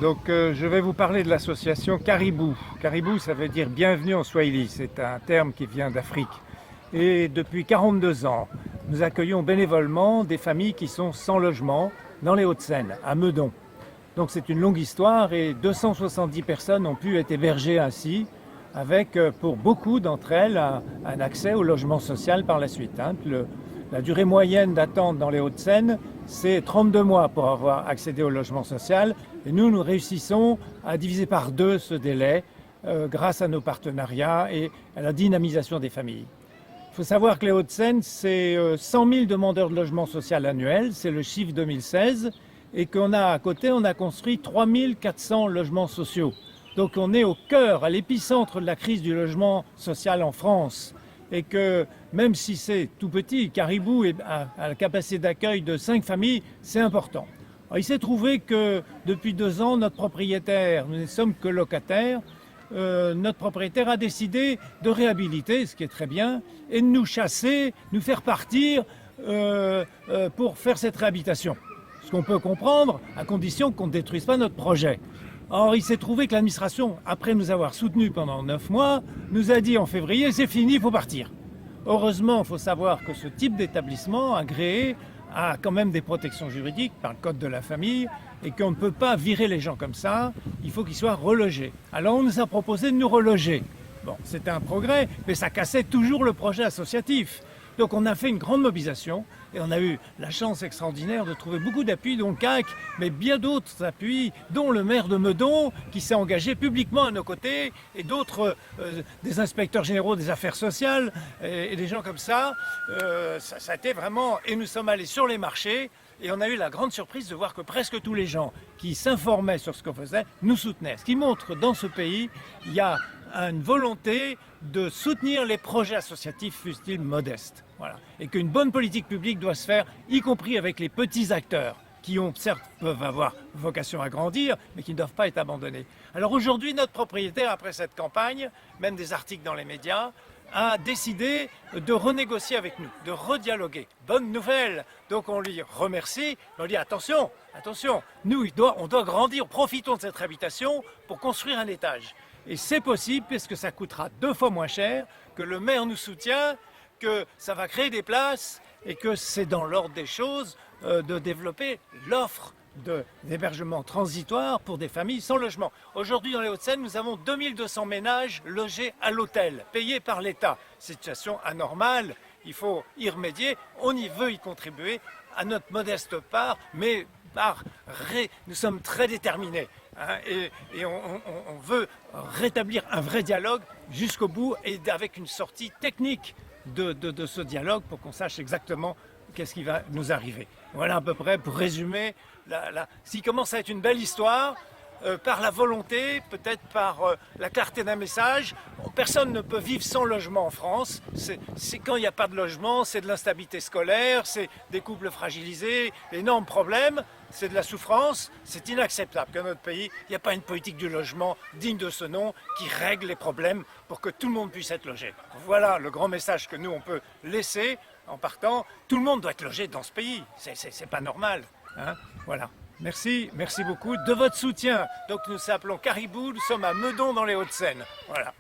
Je vais vous parler de l'association Caribou. Caribou, ça veut dire bienvenue en Swahili. C'est un terme qui vient d'Afrique. Et depuis 42 ans, nous accueillons bénévolement des familles qui sont sans logement dans les Hauts-de-Seine, à Meudon. Donc c'est une longue histoire et 270 personnes ont pu être hébergées ainsi, avec pour beaucoup d'entre elles un accès au logement social par la suite. La durée moyenne d'attente dans les Hauts-de-Seine, c'est 32 mois pour avoir accédé au logement social. Et nous réussissons à diviser par deux ce délai grâce à nos partenariats et à la dynamisation des familles. Il faut savoir que les Hauts-de-Seine, c'est 100 000 demandeurs de logement social annuels, c'est le chiffre 2016, et qu'on a à côté, on a construit 3 400 logements sociaux. Donc on est au cœur, à l'épicentre de la crise du logement social en France. Et que même si c'est tout petit, Caribou a la capacité d'accueil de 5 familles, c'est important. Alors, il s'est trouvé que depuis 2 ans, notre propriétaire, nous ne sommes que locataires, notre propriétaire a décidé de réhabiliter, ce qui est très bien, et de nous chasser, nous faire partir pour faire cette réhabilitation. Ce qu'on peut comprendre, à condition qu'on ne détruise pas notre projet. Or, il s'est trouvé que l'administration, après nous avoir soutenus pendant 9 mois, nous a dit en février, c'est fini, il faut partir. Heureusement, il faut savoir que ce type d'établissement agréé a quand même des protections juridiques par le code de la famille et qu'on ne peut pas virer les gens comme ça, il faut qu'ils soient relogés. Alors on nous a proposé de nous reloger. Bon, c'était un progrès, mais ça cassait toujours le projet associatif. Donc on a fait une grande mobilisation et on a eu la chance extraordinaire de trouver beaucoup d'appuis, dont CAC, mais bien d'autres appuis, dont le maire de Meudon qui s'est engagé publiquement à nos côtés et d'autres, des inspecteurs généraux des affaires sociales et des gens comme ça. Ça a été vraiment... Et nous sommes allés sur les marchés et on a eu la grande surprise de voir que presque tous les gens qui s'informaient sur ce qu'on faisait nous soutenaient. Ce qui montre que dans ce pays, il y a une volonté de soutenir les projets associatifs, fussent-ils modestes. Voilà. Et qu'une bonne politique publique doit se faire, y compris avec les petits acteurs, qui certes peuvent avoir vocation à grandir, mais qui ne doivent pas être abandonnés. Alors aujourd'hui, notre propriétaire, après cette campagne, même des articles dans les médias, a décidé de renégocier avec nous, de redialoguer. Bonne nouvelle. Donc on lui remercie, on lui dit attention, nous on doit grandir, profitons de cette habitation pour construire un étage. Et c'est possible puisque ça coûtera 2 fois moins cher, que le maire nous soutient, que ça va créer des places et que c'est dans l'ordre des choses de développer l'offre d'hébergement transitoire pour des familles sans logement. Aujourd'hui dans les Hauts-de-Seine, nous avons 2200 ménages logés à l'hôtel, payés par l'État. Situation anormale, il faut y remédier, on y veut y contribuer à notre modeste part, mais nous sommes très déterminés. Et on veut rétablir un vrai dialogue jusqu'au bout et avec une sortie technique de ce dialogue pour qu'on sache exactement qu'est-ce qui va nous arriver. Voilà à peu près pour résumer. S'il commence à être une belle histoire, par la volonté, peut-être par la clarté d'un message. Personne ne peut vivre sans logement en France. C'est quand il n'y a pas de logement, c'est de l'instabilité scolaire, c'est des couples fragilisés, d'énormes problèmes, c'est de la souffrance. C'est inacceptable qu'à notre pays, il n'y a pas une politique du logement digne de ce nom qui règle les problèmes pour que tout le monde puisse être logé. Voilà le grand message que nous, on peut laisser en partant. Tout le monde doit être logé dans ce pays. C'est pas normal. Voilà. Merci beaucoup de votre soutien. Donc nous s'appelons Caribou, nous sommes à Meudon dans les Hauts-de-Seine. Voilà.